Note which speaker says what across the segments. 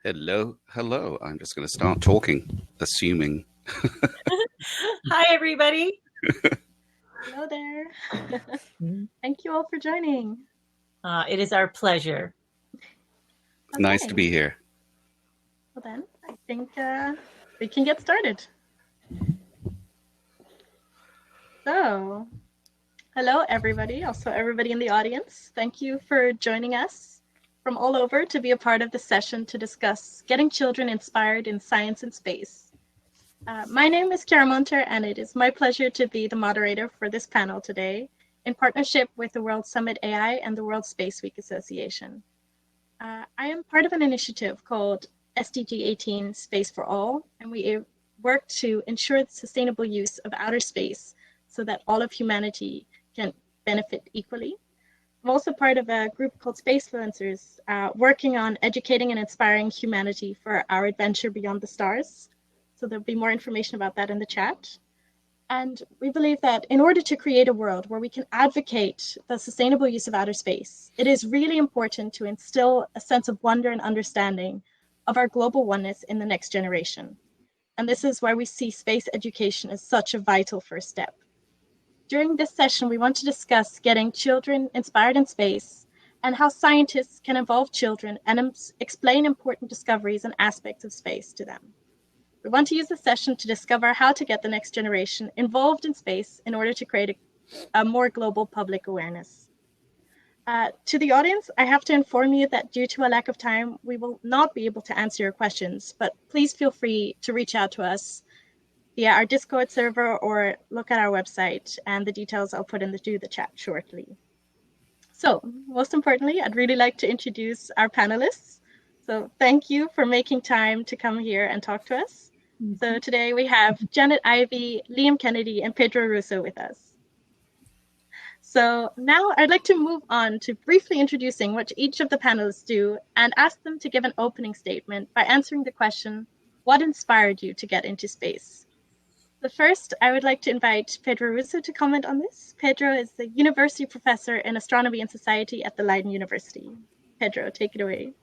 Speaker 1: Hello, hello. I'm just going to start talking, assuming.
Speaker 2: Hi, everybody.
Speaker 3: Hello there. Thank you all for joining.
Speaker 2: It is our pleasure.
Speaker 3: Okay.
Speaker 1: Nice to be here.
Speaker 3: Well then, I think we can get started. So, hello everybody, also everybody in the audience. Thank you for joining us from all over to be a part of the session to discuss getting children inspired in science and space. My name is Chiara Moenter, and it is my pleasure to be the moderator for this panel today in partnership with the World Summit AI and the World Space Week Association. I am part of an initiative called SDG 18 Space for All, and we work to ensure the sustainable use of outer space so that all of humanity can benefit equally. I'm also part of a group called Spacefluencers, working on educating and inspiring humanity for our adventure beyond the stars. So there'll be more information about that in the chat. And we believe that in order to create a world where we can advocate the sustainable use of outer space, it is really important to instill a sense of wonder and understanding of our global oneness in the next generation. And this is why we see space education as such a vital first step. During this session, we want to discuss getting children inspired in space and how scientists can involve children and explain important discoveries and aspects of space to them. We want to use the session to discover how to get the next generation involved in space in order to create a more global public awareness. To the audience, I have to inform you that due to a lack of time, we will not be able to answer your questions, but please feel free to reach out to us via our Discord server or look at our website, and the details I'll put into the chat shortly. So, most importantly, I'd really like to introduce our panelists. So thank you for making time to come here and talk to us. So today we have Janet Ivey, Liam Kennedy, and Pedro Russo with us. So now I'd like to move on to briefly introducing what each of the panelists do and ask them to give an opening statement by answering the question, what inspired you to get into space? The first, I would like to invite Pedro Russo to comment on this. Pedro is the university professor in astronomy and society at the Leiden University. Pedro, take it away.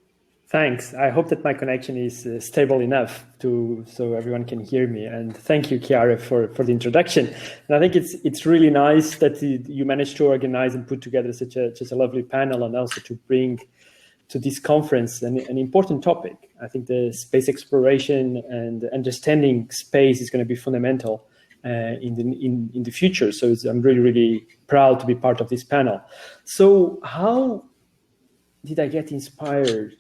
Speaker 4: Thanks. I hope that my connection is stable enough so everyone can hear me. And thank you, Chiara, for the introduction. And I think it's really nice that you managed to organize and put together such a lovely panel, and also to bring to this conference an important topic. I think the space exploration and understanding space is going to be fundamental in the future. So I'm really, really proud to be part of this panel. So how did I get inspired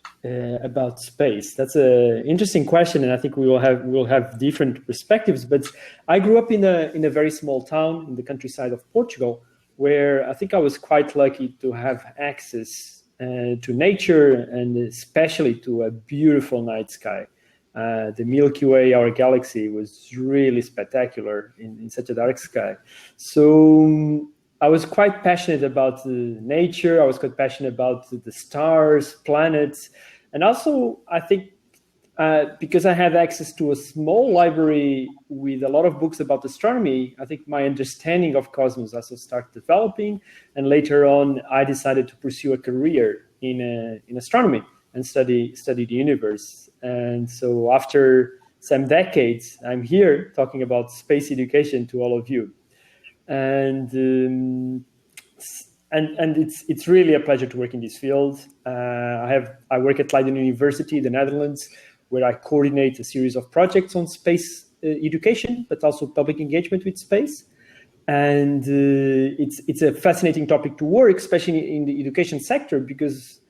Speaker 4: about space? That's an interesting question, and I think we'll have different perspectives. But I grew up in a very small town in the countryside of Portugal, where I think I was quite lucky to have access to nature, and especially to a beautiful night sky. The Milky Way, our galaxy, was really spectacular in such a dark sky. So I was quite passionate about nature. I was quite passionate about the stars, planets, and also I think because I had access to a small library with a lot of books about astronomy, I think my understanding of cosmos also started developing. And later on, I decided to pursue a career in astronomy and study the universe. And so after some decades, I'm here talking about space education to all of you. And it's really a pleasure to work in this field. I work at Leiden University, the Netherlands, where I coordinate a series of projects on space education, but also public engagement with space. And it's a fascinating topic to work, especially in the education sector, because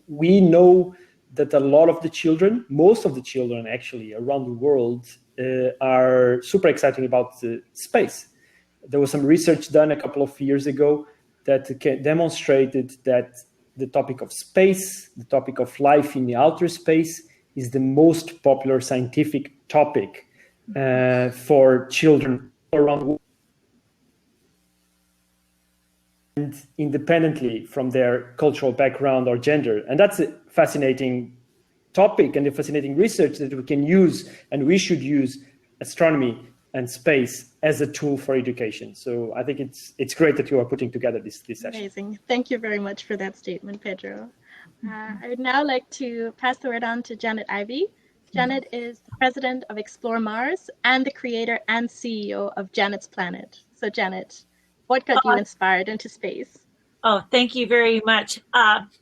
Speaker 4: we know that a lot of the children, most of the children actually around the world, are super excited about space. There was some research done a couple of years ago that demonstrated that the topic of space, the topic of life in the outer space, is the most popular scientific topic for children around the world, and independently from their cultural background or gender. And that's a fascinating topic and a fascinating research that we can use, and we should use astronomy and space as a tool for education. So I think it's great that you are putting together this session.
Speaker 3: Amazing. Thank you very much for that statement, Pedro. I would now like to pass the word on to Janet Ivey. Janet is the president of Explore Mars and the creator and CEO of Janet's Planet. So Janet, what got you inspired into space?
Speaker 2: Oh, thank you very much.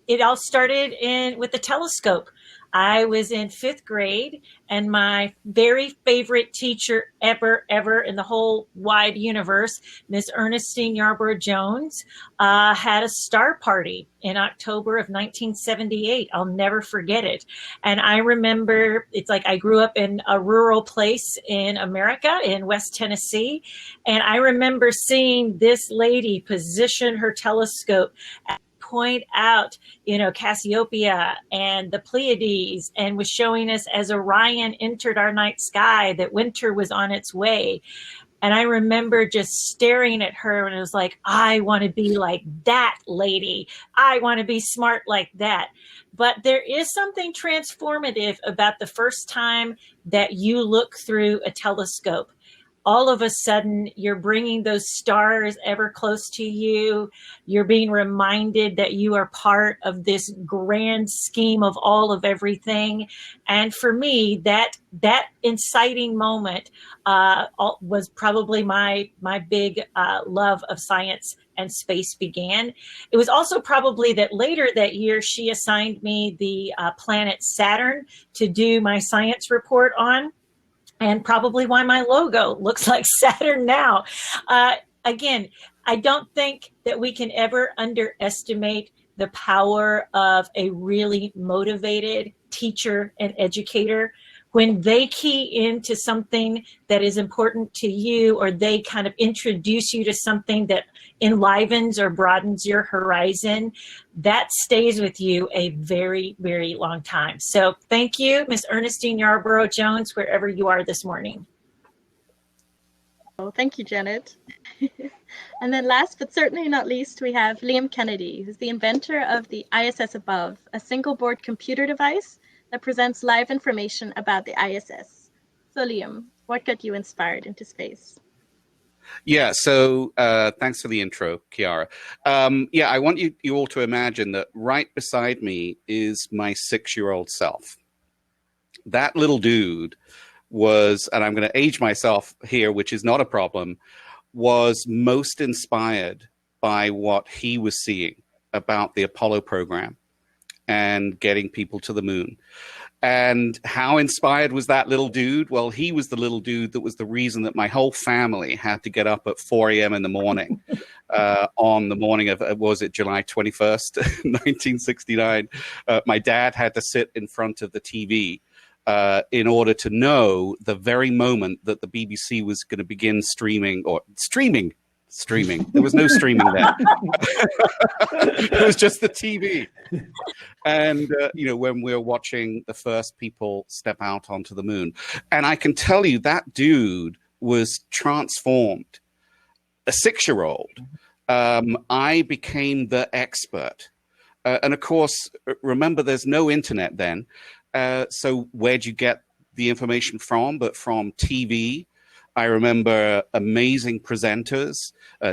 Speaker 2: It all started with the telescope. I was in 5th grade, and my very favorite teacher ever in the whole wide universe, Miss Ernestine Yarborough Jones, had a star party in October of 1978. I'll never forget it. And I remember, it's like I grew up in a rural place in America, in West Tennessee, and I remember seeing this lady position her telescope point out, Cassiopeia and the Pleiades, and was showing us as Orion entered our night sky that winter was on its way. And I remember just staring at her, and it was like, I want to be like that lady. I want to be smart like that. But there is something transformative about the first time that you look through a telescope. All of a sudden, you're bringing those stars ever close to you. You're being reminded that you are part of this grand scheme of all of everything. And for me, that inciting moment was probably my big love of science and space began. It was also probably that later that year, she assigned me the planet Saturn to do my science report on. And probably why my logo looks like Saturn now. Again, I don't think that we can ever underestimate the power of a really motivated teacher and educator. When they key into something that is important to you, or they kind of introduce you to something that enlivens or broadens your horizon, that stays with you a very, very long time. So thank you, Miss Ernestine Yarborough Jones, wherever you are this morning.
Speaker 3: Oh, thank you, Janet. And then last but certainly not least, we have Liam Kennedy, who's the inventor of the ISS-Above, a single board computer device that presents live information about the ISS. So Liam, what got you inspired into space?
Speaker 1: Yeah, so thanks for the intro, Chiara. I want you all to imagine that right beside me is my 6-year-old self. That little dude was, and I'm going to age myself here, which is not a problem, was most inspired by what he was seeing about the Apollo program and getting people to the moon. And how inspired was that little dude? Well, he was the little dude that was the reason that my whole family had to get up at 4 a.m. in the morning on the morning of, was it July 21st, 1969? My dad had to sit in front of the TV in order to know the very moment that the BBC was going to begin streaming. There was no streaming then. It was just the TV. And, when we were watching the first people step out onto the moon. And I can tell you that dude was transformed. A 6-year-old. I became the expert. And of course, remember, there's no internet then. So where'd you get the information from? But from TV. I remember amazing presenters,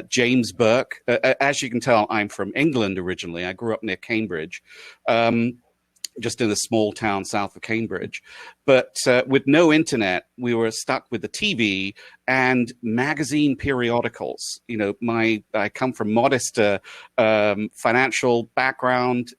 Speaker 1: James Burke. As you can tell, I'm from England originally. I grew up near Cambridge, just in a small town south of Cambridge. But with no internet, we were stuck with the TV and magazine periodicals. I come from modest financial background,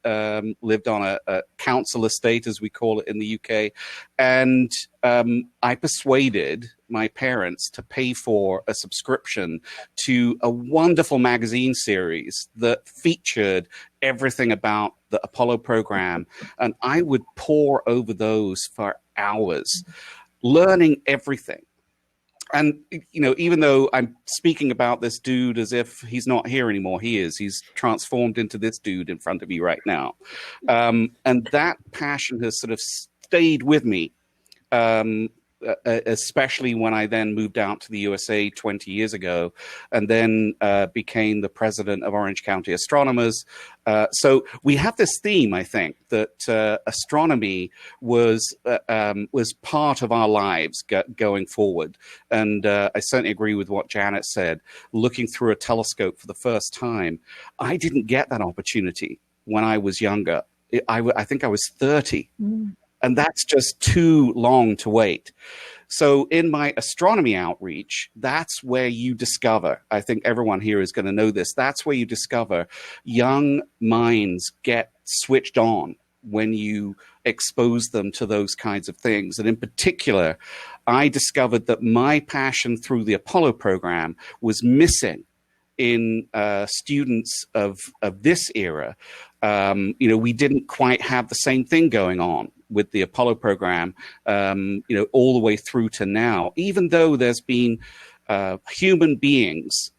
Speaker 1: lived on a council estate, as we call it in the UK. And I persuaded my parents to pay for a subscription to a wonderful magazine series that featured everything about the Apollo program. And I would pore over those for hours, learning everything. And, even though I'm speaking about this dude as if he's not here anymore, he is. He's transformed into this dude in front of me right now. And that passion has sort of stayed with me especially when I then moved out to the USA 20 years ago, and then became the president of Orange County Astronomers. So we have this theme, I think, that astronomy was part of our lives going forward. And I certainly agree with what Janet said. Looking through a telescope for the first time, I didn't get that opportunity when I was younger. I think I was 30. And that's just too long to wait. So in my astronomy outreach, that's where you discover, I think everyone here is going to know this, that's where you discover young minds get switched on when you expose them to those kinds of things. And in particular, I discovered that my passion through the Apollo program was missing in students of this era. We didn't quite have the same thing going on with the Apollo program, all the way through to now, even though there's been human beings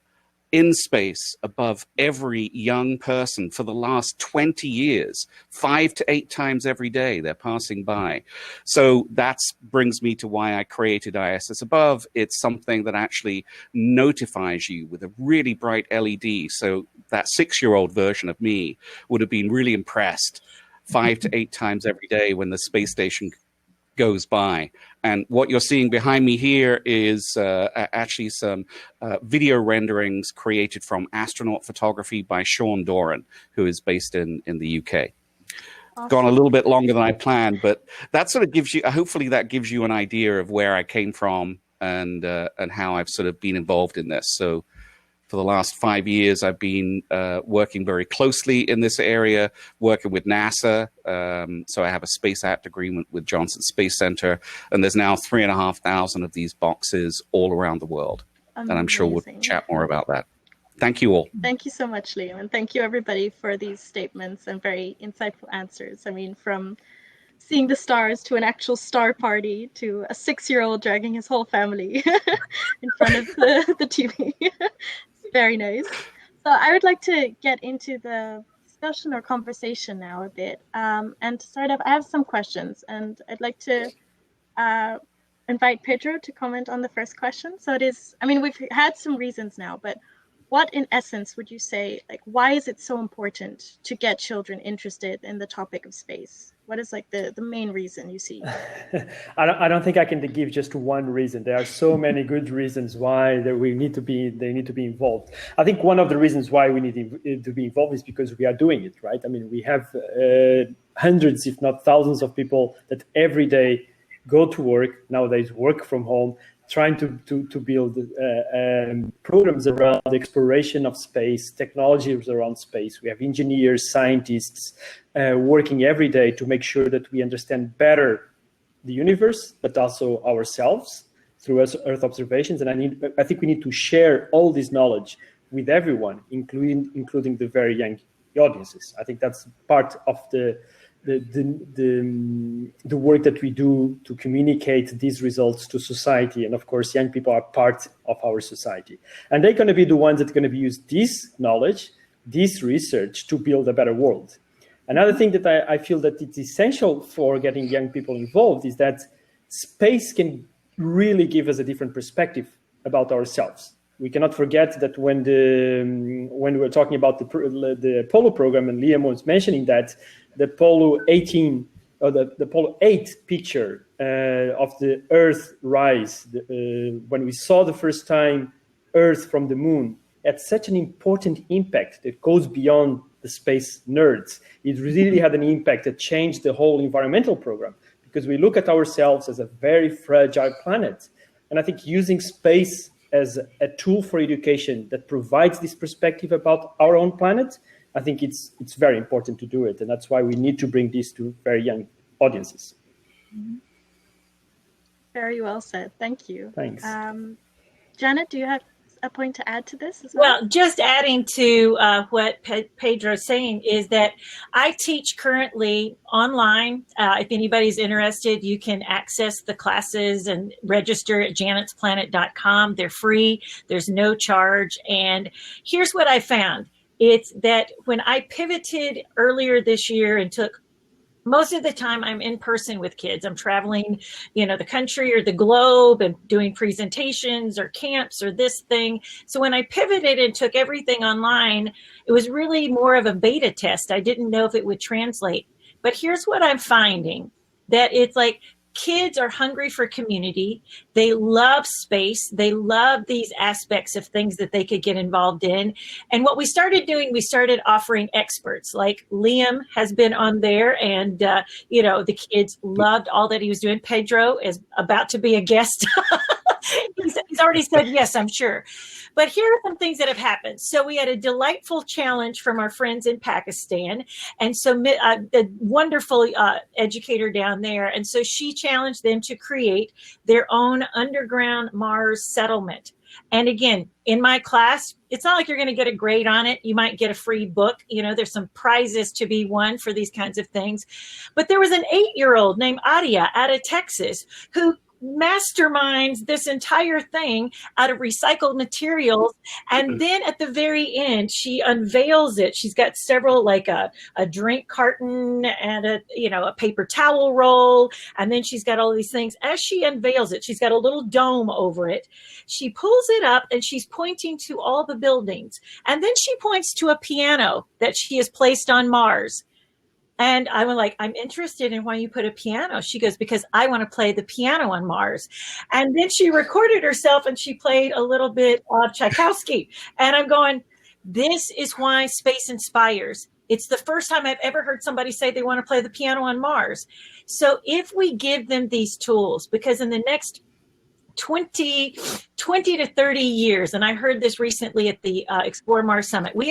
Speaker 1: in space above every young person for the last 20 years, 5 to 8 times every day they're passing by. So that brings me to why I created ISS-Above. It's something that actually notifies you with a really bright LED. So that 6-year-old version of me would have been really impressed 5 to 8 times every day when the space station goes by. And what you're seeing behind me here is actually some video renderings created from astronaut photography by Sean Doran, who is based in the UK. Awesome. Gone a little bit longer than I planned, but that sort of gives you, hopefully that gives you an idea of where I came from and how I've sort of been involved in this. So for the last 5 years, I've been working very closely in this area, working with NASA. So I have a Space Act agreement with Johnson Space Center, and there's now 3,500 of these boxes all around the world. Amazing. And I'm sure we'll chat more about that. Thank you all.
Speaker 3: Thank you so much, Liam. And thank you, everybody, for these statements and very insightful answers. I mean, from seeing the stars to an actual star party to a 6-year-old dragging his whole family in front of the TV. Very nice. So I would like to get into the discussion or conversation now a bit. And to start off, I have some questions, and I'd like to invite Pedro to comment on the first question. So it is, I mean, we've had some reasons now, but what in essence would you say, like, why is it so important to get children interested in the topic of space? What is like the main reason you see?
Speaker 4: I don't think I can give just one reason. There are so many good reasons why they need to be involved. I think one of the reasons why we need to be involved is because we are doing it, right? I mean, we have hundreds, if not thousands of people that every day go to work, nowadays work from home, trying to build programs around the exploration of space, technologies around space. We have engineers, scientists working every day to make sure that we understand better the universe, but also ourselves through Earth observations. And I think we need to share all this knowledge with everyone, including the very young audiences. I think that's part of the work that we do to communicate these results to society. And of course, young people are part of our society. And they're going to be the ones that are going to use this knowledge, this research to build a better world. Another thing that I feel that it's essential for getting young people involved is that space can really give us a different perspective about ourselves. We cannot forget that when we were talking about the Apollo program, and Liam was mentioning that, the Apollo 18 or the Apollo 8 picture of the Earth rise, when we saw the first time Earth from the moon, had such an important impact that goes beyond the space nerds. It really had an impact that changed the whole environmental program, because we look at ourselves as a very fragile planet. And I think using space as a tool for education that provides this perspective about our own planet, I think it's very important to do it. And that's why we need to bring this to very young audiences.
Speaker 3: Very well said. Thank you.
Speaker 4: Thanks.
Speaker 3: Janet, do you have a point to add to this as well?
Speaker 2: Well, just adding to what Pedro's saying is that I teach currently online. If anybody's interested, you can access the classes and register at janetsplanet.com. They're free. There's no charge. And here's what I found. It's that when I pivoted earlier this year and took most of the time I'm in person with kids. I'm traveling, the country or the globe and doing presentations or camps or this thing. So when I pivoted and took everything online, it was really more of a beta test. I didn't know if it would translate. But here's what I'm finding, that it's like kids are hungry for community. They love space. They love these aspects of things that they could get involved in. And what we started doing, we started offering experts. Like Liam has been on there, and the kids loved all that he was doing. Pedro is about to be a guest. He's already said yes, I'm sure. But here are some things that have happened. So we had a delightful challenge from our friends in Pakistan. And so the wonderful educator down there. And so she challenged them to create their own underground Mars settlement. And again, in my class, it's not like you're going to get a grade on it. You might get a free book. There's some prizes to be won for these kinds of things. But there was an 8-year-old named Adia out of Texas who masterminds this entire thing out of recycled materials, and then at the very end she unveils it. She's got several, like a drink carton and a paper towel roll, and then she's got all these things. As she unveils it, she's got a little dome over it. She pulls it up and she's pointing to all the buildings, and then she points to a piano that she has placed on Mars. And I was like, I'm interested in why you put a piano. She goes, because I want to play the piano on Mars. And then she recorded herself and she played a little bit of Tchaikovsky. And I'm going, this is why space inspires. It's the first time I've ever heard somebody say they want to play the piano on Mars. So if we give them these tools, because in the next 20 to 30 years, and I heard this recently at the Explore Mars Summit, we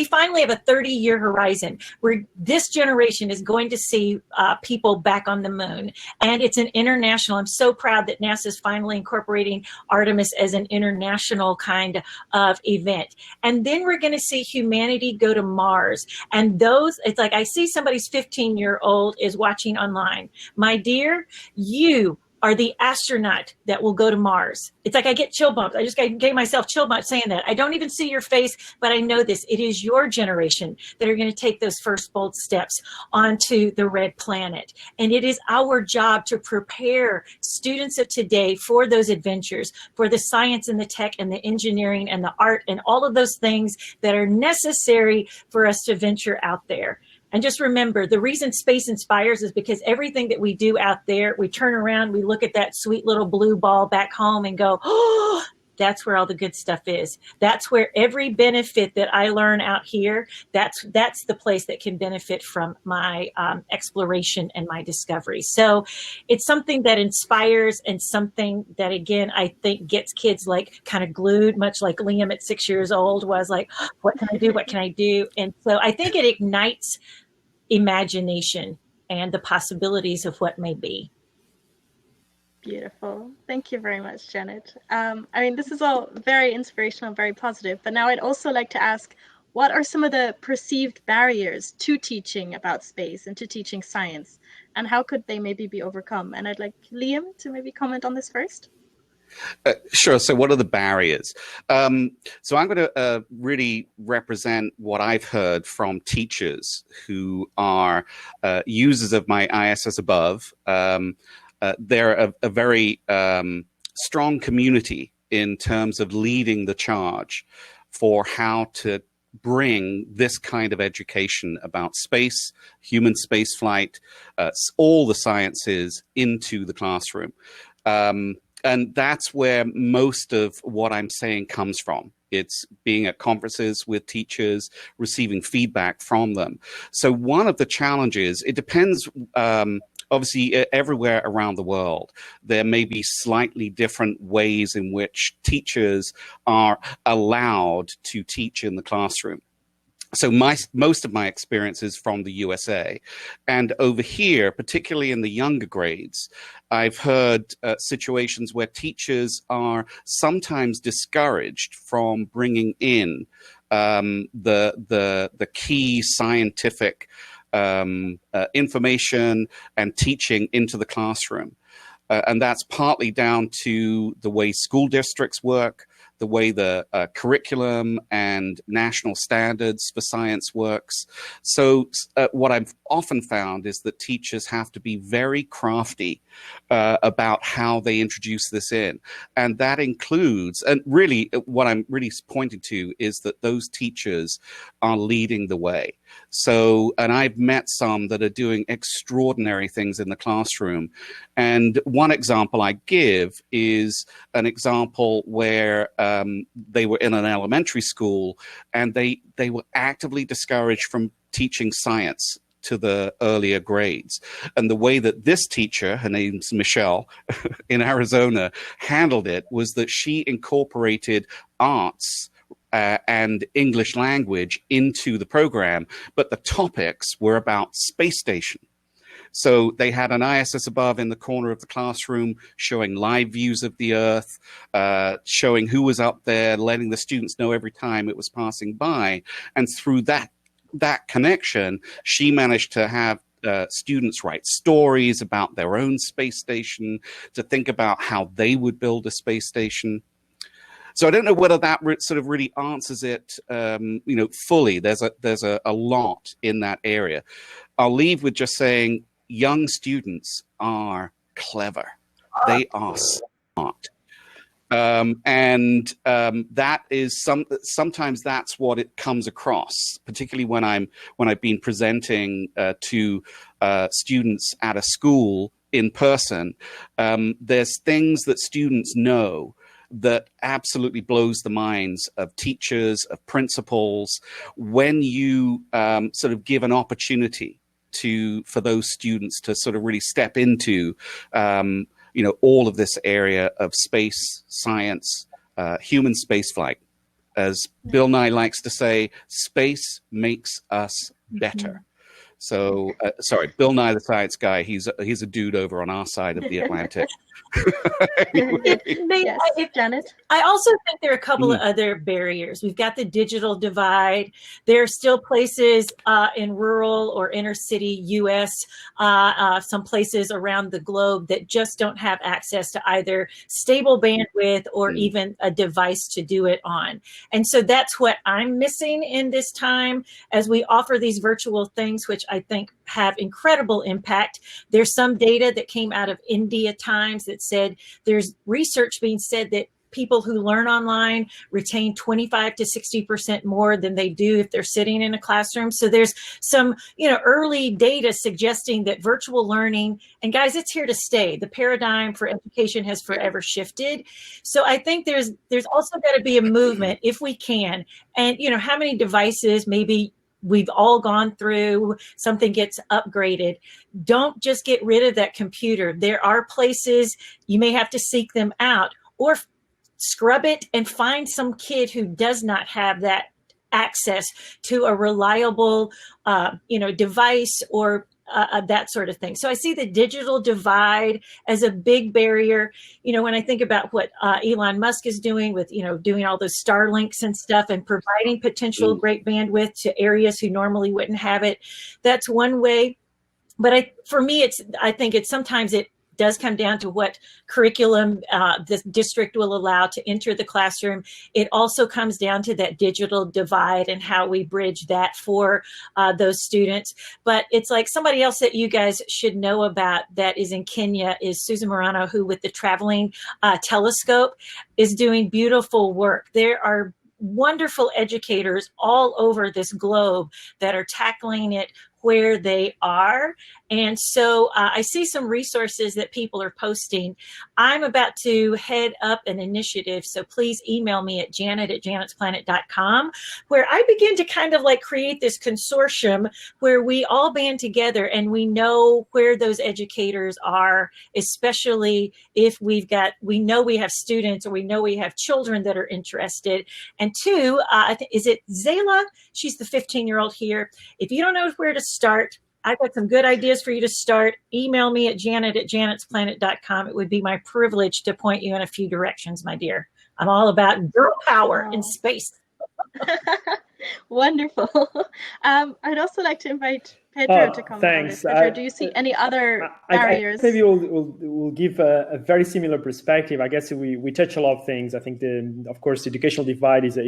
Speaker 2: finally have a 30-year horizon where this generation is going to see people back on the moon. And it's an international, I'm so proud that NASA is finally incorporating Artemis as an international kind of event. And then we're going to see humanity go to Mars. And it's like I see somebody's 15-year-old is watching online. My dear, you are the astronaut that will go to Mars. It's like I get chill bumps. I just gave myself chill bumps saying that. I don't even see your face, but I know this. It is your generation that are going to take those first bold steps onto the red planet. And it is our job to prepare students of today for those adventures, for the science and the tech and the engineering and the art and all of those things that are necessary for us to venture out there. And just remember, the reason space inspires is because everything that we do out there, we turn around, we look at that sweet little blue ball back home and go, oh, that's where all the good stuff is. That's where every benefit that I learn out here, that's the place that can benefit from my exploration and my discovery. So it's something that inspires and something that, again, I think gets kids like kind of glued, much like Liam at 6 years old was like, what can I do? What can I do? And so I think it ignites imagination and the possibilities of what may be.
Speaker 3: Beautiful. Thank you very much, Janet. This is all very inspirational, very positive, but now I'd also like to ask, what are some of the perceived barriers to teaching about space and to teaching science, and how could they maybe be overcome? And I'd like Liam to maybe comment on this first.
Speaker 1: Sure. So what are the barriers? So I'm going to really represent what I've heard from teachers who are users of my ISS-Above. They're a very strong community in terms of leading the charge for how to bring this kind of education about space, human space flight, all the sciences into the classroom. And that's where most of what I'm saying comes from. It's being at conferences with teachers, receiving feedback from them. So one of the challenges, it depends, obviously, everywhere around the world, there may be slightly different ways in which teachers are allowed to teach in the classroom. So most of my experience is from the USA. And over here, particularly in the younger grades, I've heard situations where teachers are sometimes discouraged from bringing in the key scientific information and teaching into the classroom. And that's partly down to the way school districts work, the way the curriculum and national standards for science works. So what I've often found is that teachers have to be very crafty about how they introduce this in. And that includes, and really what I'm really pointing to is that those teachers are leading the way. So, and I've met some that are doing extraordinary things in the classroom. And one example I give is an example where they were in an elementary school and they were actively discouraged from teaching science to the earlier grades. And the way that this teacher, her name's Michelle, in Arizona, handled it was that she incorporated arts and English language into the program, but the topics were about space station. So they had an ISS-Above in the corner of the classroom showing live views of the Earth, showing who was up there, letting the students know every time it was passing by. And through that connection, she managed to have students write stories about their own space station, to think about how they would build a space station. So I don't know whether that sort of really answers it, fully. There's a lot in that area. I'll leave with just saying young students are clever. They are smart. That is sometimes that's what it comes across, particularly when I've been presenting to students at a school in person. There's things that students know that absolutely blows the minds of teachers, of principals, when you sort of give an opportunity for those students to sort of really step into all of this area of space science, human spaceflight. As Bill Nye likes to say, space makes us better. So, sorry, Bill Nye the Science Guy, he's a dude over on our side of the Atlantic.
Speaker 3: Yes, Janet.
Speaker 2: I also think there are a couple of other barriers. We've got the digital divide. There are still places in rural or inner city U.S., some places around the globe that just don't have access to either stable bandwidth or even a device to do it on. And so that's what I'm missing in this time as we offer these virtual things, which I think have incredible impact. There's some data that came out of India Times that said there's research being said that people who learn online retain 25 to 60% more than they do if they're sitting in a classroom. So there's some, early data suggesting that virtual learning, and guys, it's here to stay. The paradigm for education has forever shifted. So I think there's also got to be a movement, if we can. And, how many devices maybe we've all gone through, something gets upgraded. Don't just get rid of that computer. There are places you may have to seek them out, or scrub it and find some kid who does not have that access to a reliable, device or that sort of thing. So I see the digital divide as a big barrier. When I think about what Elon Musk is doing with, doing all those Starlinks and stuff and providing potential great bandwidth to areas who normally wouldn't have it, that's one way. But I think sometimes it does come down to what curriculum the district will allow to enter the classroom. It also comes down to that digital divide and how we bridge that for those students. But it's like somebody else that you guys should know about that is in Kenya is Susan Morano, who with the traveling telescope is doing beautiful work. There are wonderful educators all over this globe that are tackling it where they are. And so I see some resources that people are posting. I'm about to head up an initiative, so please email me at janet@janetsplanet.com, where I begin to kind of like create this consortium where we all band together and we know where those educators are, especially if we know we have students or we know we have children that are interested. And two, is it Zayla? She's the 15-year-old here. If you don't know where to start, I've got some good ideas for you to start. Email me at janet@janetsplanet.com. It would be my privilege to point you in a few directions, my dear. I'm all about girl power in space.
Speaker 3: Wonderful. I'd also like to invite Pedro to comment
Speaker 4: thanks.
Speaker 3: on it. Pedro, do you see any other barriers?
Speaker 4: Maybe we'll give a very similar perspective. I guess we touch a lot of things. I think of course the educational divide is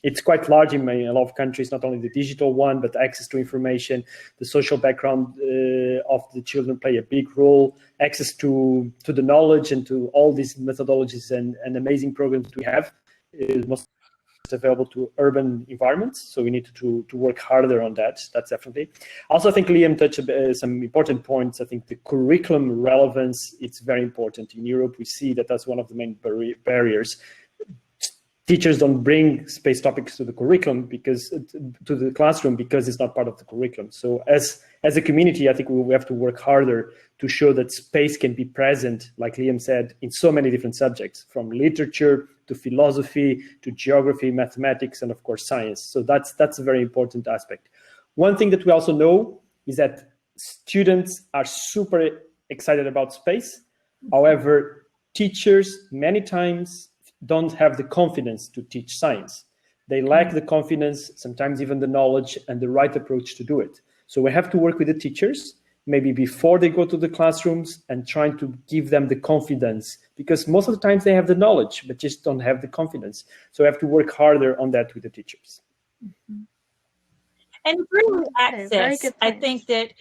Speaker 4: it's quite large in a lot of countries, not only the digital one, but access to information, the social background of the children play a big role, access to the knowledge and to all these methodologies and amazing programs we have is most available to urban environments. So we need to work harder on that. That's definitely. Also, I think Liam touched some important points. I think the curriculum relevance, it's very important. In Europe, we see that that's one of the main barriers. Teachers don't bring space topics to the curriculum to the classroom because it's not part of the curriculum. So as a community, I think we have to work harder to show that space can be present, like Liam said, in so many different subjects, from literature to philosophy to geography, mathematics, and of course science. So that's a very important aspect. One thing that we also know is that students are super excited about space. However, teachers many times don't have the confidence to teach science. They lack the confidence, sometimes even the knowledge and the right approach to do it. So we have to work with the teachers, maybe before they go to the classrooms, and trying to give them the confidence, because most of the times they have the knowledge, but just don't have the confidence. So we have to work harder on that with the teachers.
Speaker 2: And through access, I think that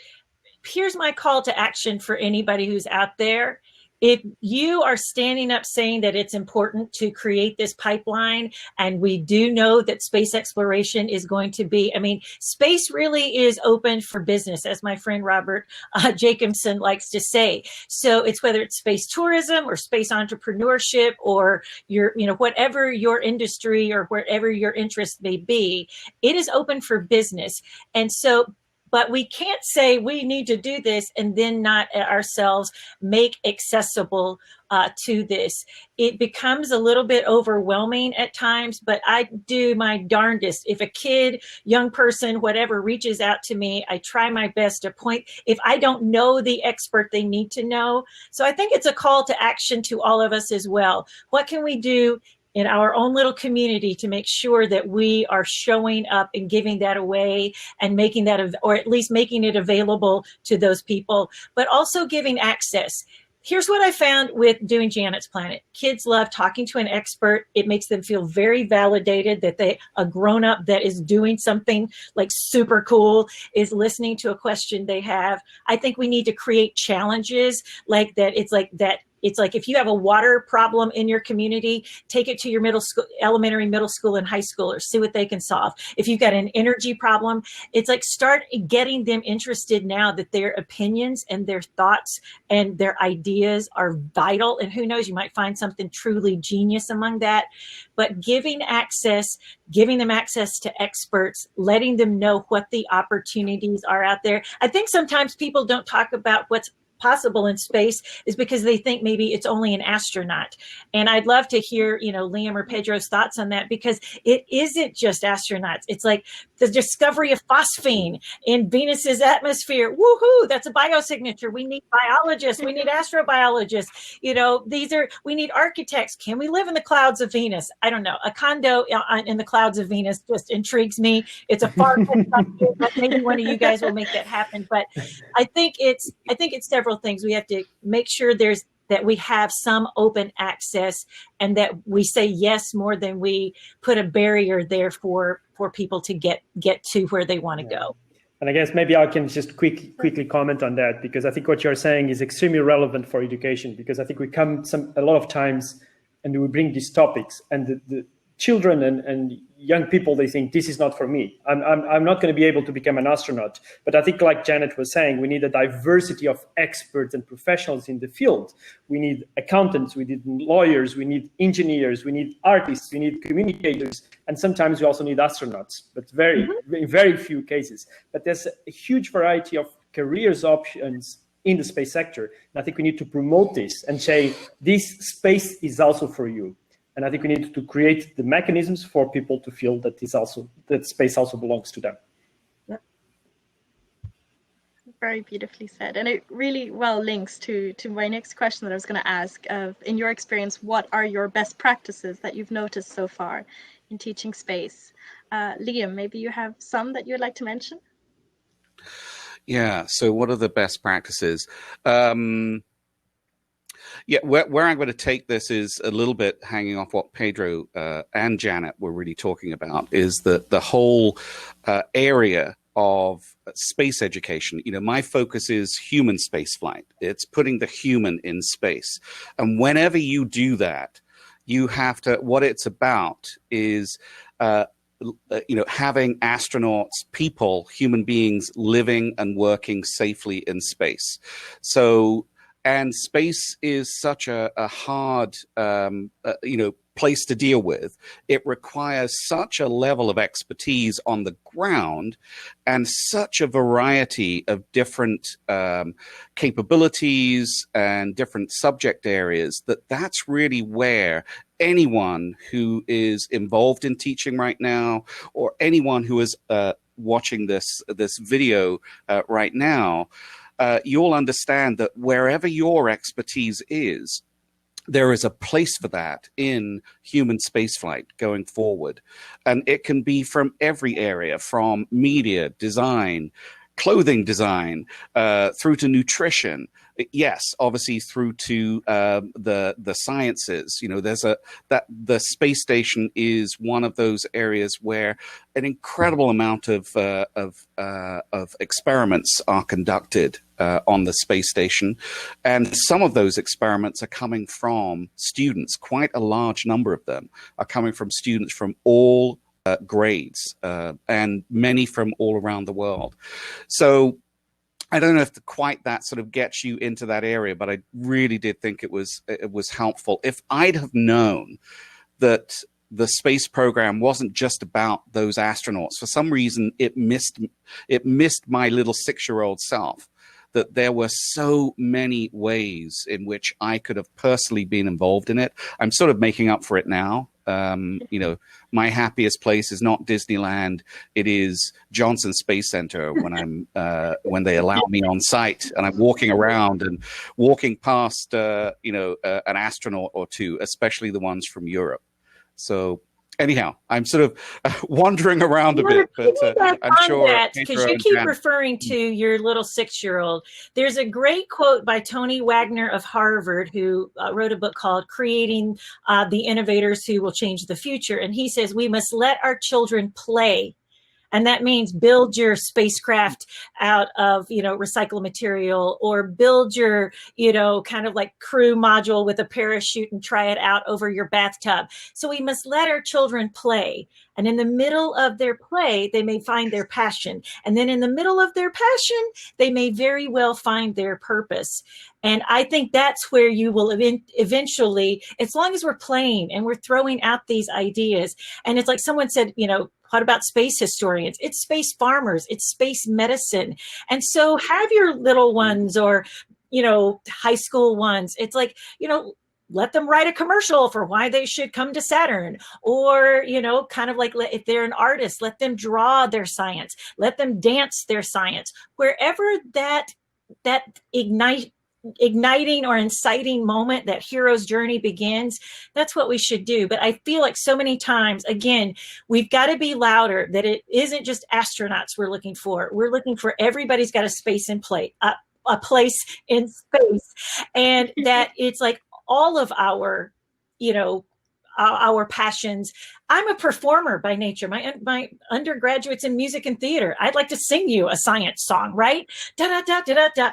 Speaker 2: here's my call to action for anybody who's out there. If you are standing up saying that it's important to create this pipeline, and we do know that space exploration is going to be, I mean, space really is open for business, as my friend Robert Jacobson likes to say. So it's whether it's space tourism or space entrepreneurship or whatever your industry or wherever your interest may be, it is open for business. And so, but we can't say we need to do this and then not ourselves make accessible to this. It becomes a little bit overwhelming at times, but I do my darndest. If a kid, young person, whatever, reaches out to me, I try my best to point, if I don't know the expert they need to know. So I think it's a call to action to all of us as well. What can we do in our own little community to make sure that we are showing up and giving that away and making that, or at least making it available to those people, but also giving access. Here's what I found with doing Janet's Planet. Kids love talking to an expert. It makes them feel very validated that a grown-up that is doing something like super cool is listening to a question they have. I think we need to create challenges like that. It's like if you have a water problem in your community, take it to your elementary, middle school, and high schoolers, see what they can solve. If you've got an energy problem, it's like start getting them interested now that their opinions and their thoughts and their ideas are vital. And who knows, you might find something truly genius among that. But giving them access to experts, letting them know what the opportunities are out there. I think sometimes people don't talk about what's possible in space is because they think maybe it's only an astronaut. And I'd love to hear, Liam or Pedro's thoughts on that, because it isn't just astronauts. It's like the discovery of phosphine in Venus's atmosphere. Woohoo! That's a biosignature. We need biologists. We need astrobiologists. We need architects. Can we live in the clouds of Venus? I don't know. A condo in the clouds of Venus just intrigues me. It's a far-fetched idea, but maybe one of you guys will make that happen. But I think it's several things. We have to make sure that we have some open access, and that we say yes more than we put a barrier there for people to get to where they want to go.
Speaker 4: And I guess maybe I can just quickly comment on that, because I think what you're saying is extremely relevant for education, because I think we come a lot of times and we bring these topics, and the children and young people, they think this is not for me. I'm not going to be able to become an astronaut. But I think, like Janet was saying, we need a diversity of experts and professionals in the field. We need accountants, we need lawyers, we need engineers, we need artists, we need communicators, and sometimes we also need astronauts, but in very few cases. But there's a huge variety of careers options in the space sector. And I think we need to promote this and say, this space is also for you. And I think we need to create the mechanisms for people to feel that that space also belongs to them.
Speaker 3: Yep. Very beautifully said. And it really well links to my next question that I was going to ask. In your experience, what are your best practices that you've noticed so far in teaching space. Liam, maybe you have some that you'd like to mention?
Speaker 1: Yeah. So what are the best practices? Yeah, where I'm going to take this is a little bit hanging off what Pedro and Janet were really talking about, is that the whole area of space education. You know, my focus is human spaceflight. It's putting the human in space. And whenever you do that, you have to, what it's about is, having astronauts, people, human beings living and working safely in space. So, and space is such a hard, place to deal with. It requires such a level of expertise on the ground and such a variety of different capabilities and different subject areas that that's really where anyone who is involved in teaching right now, or anyone who is watching this video right now, you'll understand that wherever your expertise is, there is a place for that in human spaceflight going forward. And it can be from every area, from media, design, clothing design, through to nutrition. Yes, obviously through to the sciences. You know, the space station is one of those areas where an incredible amount of experiments are conducted on the space station, and some of those experiments are coming from students. Quite a large number of them are coming from students from all grades, and many from all around the world. So I don't know if quite that sort of gets you into that area, but I really did think it was helpful. If I'd have known that the space program wasn't just about those astronauts, for some reason it missed my little 6-year-old self, that there were so many ways in which I could have personally been involved in it. I'm sort of making up for it now. My happiest place is not Disneyland. It is Johnson Space Center when they allow me on site and I'm walking around and walking past, an astronaut or two, especially the ones from Europe. So anyhow, I'm sort of wandering around a bit, but I'm sure
Speaker 2: because you keep referring to your little 6-year-old. There's a great quote by Tony Wagner of Harvard, who wrote a book called Creating the Innovators Who Will Change the Future. And he says, we must let our children play. And that means build your spacecraft out of, recycled material, or build your, kind of like crew module with a parachute and try it out over your bathtub. So we must let our children play. And in the middle of their play, they may find their passion. And then in the middle of their passion, they may very well find their purpose. And I think that's where you will eventually, as long as we're playing and we're throwing out these ideas. And it's like someone said, what about space historians? It's space farmers. It's space medicine. And so have your little ones or, high school ones. It's like, let them write a commercial for why they should come to Saturn, or, kind of like if they're an artist, let them draw their science, let them dance their science, wherever that igniting or inciting moment, that hero's journey begins. That's what we should do. But I feel like so many times, again, we've got to be louder, that it isn't just astronauts we're looking for. We're looking for everybody's got a space in play, a place in space, and that it's like all of our, our passions. I'm a performer by nature. My undergraduate's in music and theater. I'd like to sing you a science song, right? Da da da da da da.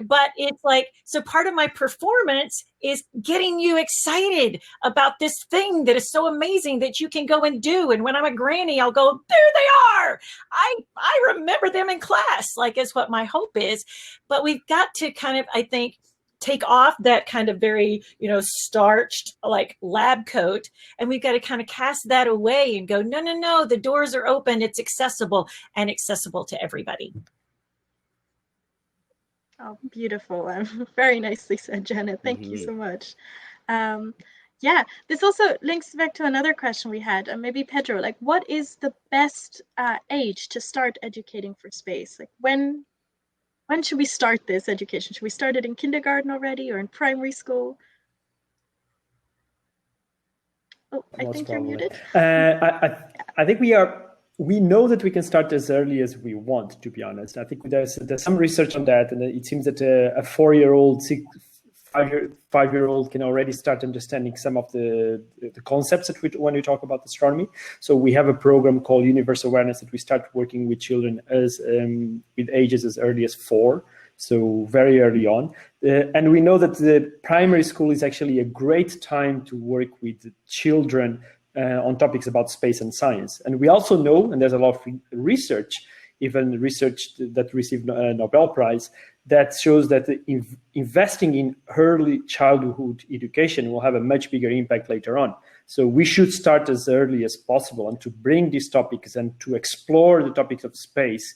Speaker 2: But it's like, so part of my performance is getting you excited about this thing that is so amazing that you can go and do. And when I'm a granny, I'll go, there they are. I remember them in class, like, is what my hope is. But we've got to kind of, I think, take off that kind of very, starched like lab coat. And we've got to kind of cast that away and go, no, the doors are open. It's accessible to everybody.
Speaker 3: Oh, beautiful. Very nicely said, Janet. Thank you so much. Yeah, this also links back to another question we had. Maybe Pedro, like, what is the best age to start educating for space? Like, when should we start this education? Should we start it in kindergarten already or in primary school? Oh, I
Speaker 4: Most
Speaker 3: think
Speaker 4: probably.
Speaker 3: you're muted.
Speaker 4: I think we know that we can start as early as we want, to be honest. I think there's some research on that, and it seems that a 4-year-old, 5-year-old can already start understanding some of the concepts when we talk about astronomy. So we have a program called Universe Awareness that we start working with children as with ages as early as 4. So very early on. And we know that the primary school is actually a great time to work with children on topics about space and science. And we also know, and there's a lot of research, even research that received a Nobel Prize, that shows that investing in early childhood education will have a much bigger impact later on. So we should start as early as possible and to bring these topics and to explore the topics of space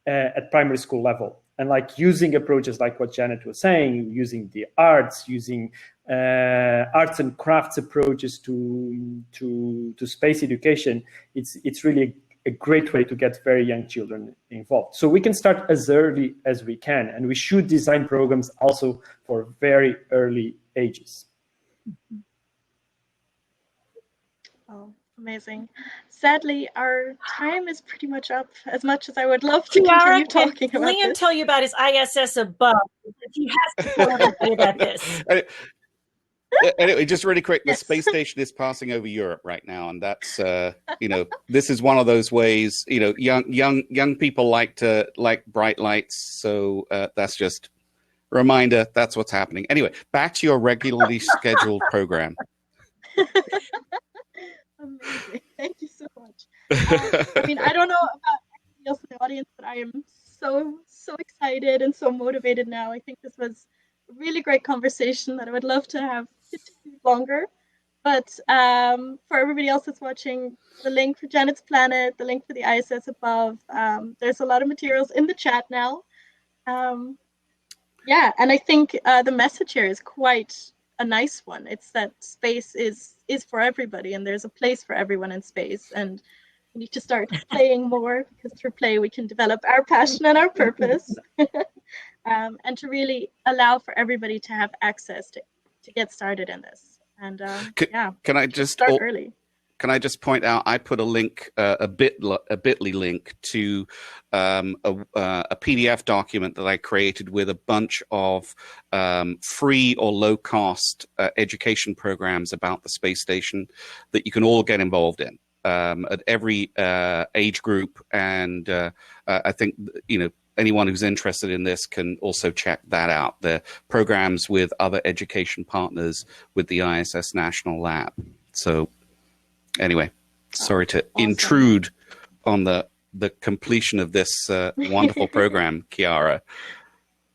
Speaker 4: at primary school level. And like using approaches like what Janet was saying, using the arts, using arts and crafts approaches to space education, it's really a great way to get very young children involved. So we can start as early as we can, and we should design programs also for very early ages.
Speaker 3: Oh, amazing. Sadly, our time is pretty much up. As much as I would love to continue talking about
Speaker 2: Liam
Speaker 3: this.
Speaker 2: tell you about his ISS-Above? He has to tell everybody about this.
Speaker 1: Anyway, just really quick, the
Speaker 3: Yes.
Speaker 1: space station is passing over Europe right now, and that's this is one of those ways. Young people like bright lights, so that's just a reminder. That's what's happening. Anyway, back to your regularly scheduled program.
Speaker 3: Amazing. Thank you so much. I mean, I don't know about everybody else in the audience, but I am so excited and so motivated now. I think this was a really great conversation that I would love to have continued longer. But for everybody else that's watching, the link for Janet's Planet, the link for the ISS-Above, there's a lot of materials in the chat now. Yeah, and I think the message here is quite a nice one. It's that space is for everybody, and there's a place for everyone in space, and we need to start playing more, because through play we can develop our passion and our purpose, and to really allow for everybody to have access to get started in this. And
Speaker 1: can I just
Speaker 3: start early.
Speaker 1: Can I just point out, I put a link, a bit.ly link to a PDF document that I created with a bunch of free or low-cost education programs about the space station that you can all get involved in at every age group. And I think, anyone who's interested in this can also check that out. The programs with other education partners with the ISS National Lab. So anyway, sorry to intrude on the completion of this wonderful program, Chiara.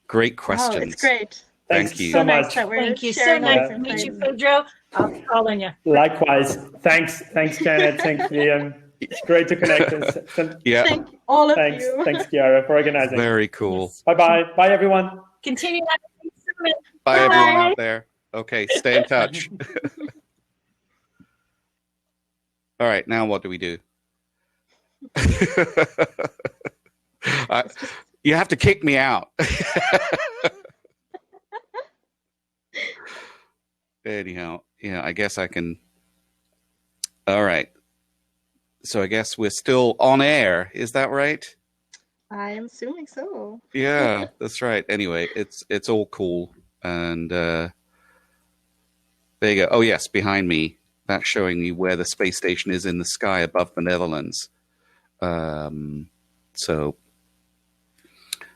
Speaker 1: Great questions.
Speaker 3: Oh, it's great.
Speaker 1: Thank you
Speaker 4: so
Speaker 3: So nice
Speaker 4: much.
Speaker 3: that we're
Speaker 2: Thank you. So
Speaker 3: sharing all
Speaker 2: nice
Speaker 3: this
Speaker 2: to meet you,
Speaker 3: information.
Speaker 2: Pedro. I'll be calling you.
Speaker 4: Likewise. Thanks, Janet. Thanks, Liam. It's great to connect.
Speaker 1: Yeah.
Speaker 3: Thank all of
Speaker 4: Thanks,
Speaker 3: you.
Speaker 4: thanks, Chiara, for organizing.
Speaker 1: Very cool.
Speaker 2: Yes.
Speaker 4: Bye-bye. Bye, everyone.
Speaker 2: Continue.
Speaker 1: Bye, everyone out there. Okay, stay in touch. All right, now what do we do? You have to kick me out. Anyhow, yeah, I guess I can. All right. So I guess we're still on air. Is that right?
Speaker 3: I am assuming so.
Speaker 1: Yeah, that's right. Anyway, it's all cool. And there you go. Oh, yes, behind me. That's showing you where the space station is in the sky above the Netherlands. So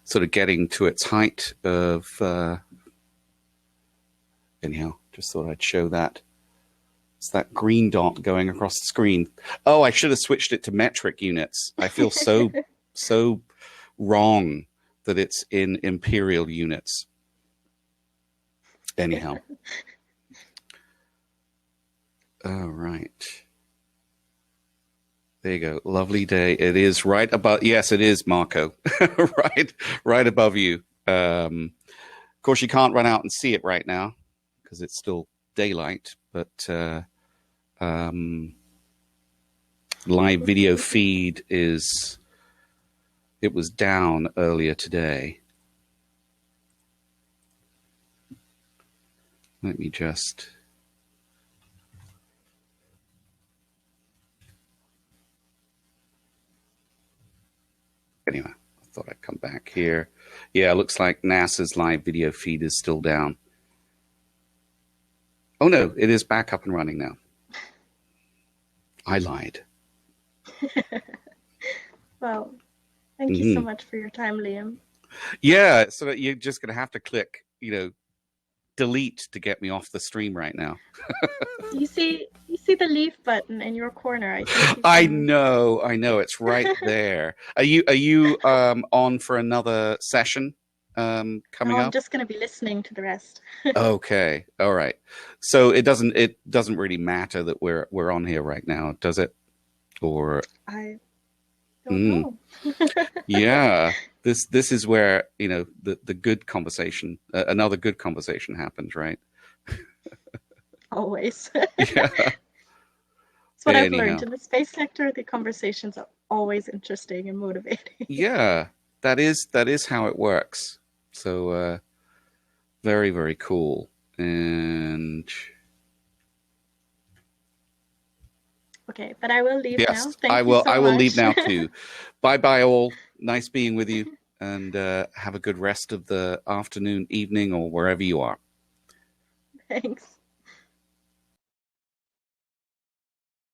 Speaker 1: sort of getting to its height of... anyhow, just thought I'd show that. It's that green dot going across the screen. Oh, I should have switched it to metric units. I feel so wrong that it's in imperial units. Anyhow. All right. There you go. Lovely day. It is right above. Yes, it is, Marco. right above you. Of course, you can't run out and see it right now because it's still daylight, but live video feed it was down earlier today. Let me just Anyway, I thought I'd come back here. Yeah, it looks like NASA's live video feed is still down. Oh no, it is back up and running now. I lied.
Speaker 3: Well, thank you so much for your time, Liam.
Speaker 1: Yeah, so that you're just going to have to click, delete to get me off the stream right now.
Speaker 3: You see the leave button in your corner. I think
Speaker 1: I know, it's right there. Are you on for another session coming up?
Speaker 3: I'm just going to be listening to the rest.
Speaker 1: Okay, all right. So it doesn't really matter that we're on here right now, does it? Or
Speaker 3: I don't know.
Speaker 1: Yeah, this is where the good conversation, another good conversation happens, right?
Speaker 3: Always.
Speaker 1: Yeah.
Speaker 3: That's what I've learned in the space sector. The conversations are always interesting and motivating.
Speaker 1: Yeah, that is how it works. So very, very cool. And
Speaker 3: okay, but I will leave now. Thank
Speaker 1: I
Speaker 3: you
Speaker 1: will.
Speaker 3: so
Speaker 1: I will
Speaker 3: much.
Speaker 1: leave now too. Bye, bye, all. Nice being with you, and have a good rest of the afternoon, evening, or wherever you are.
Speaker 3: Thanks.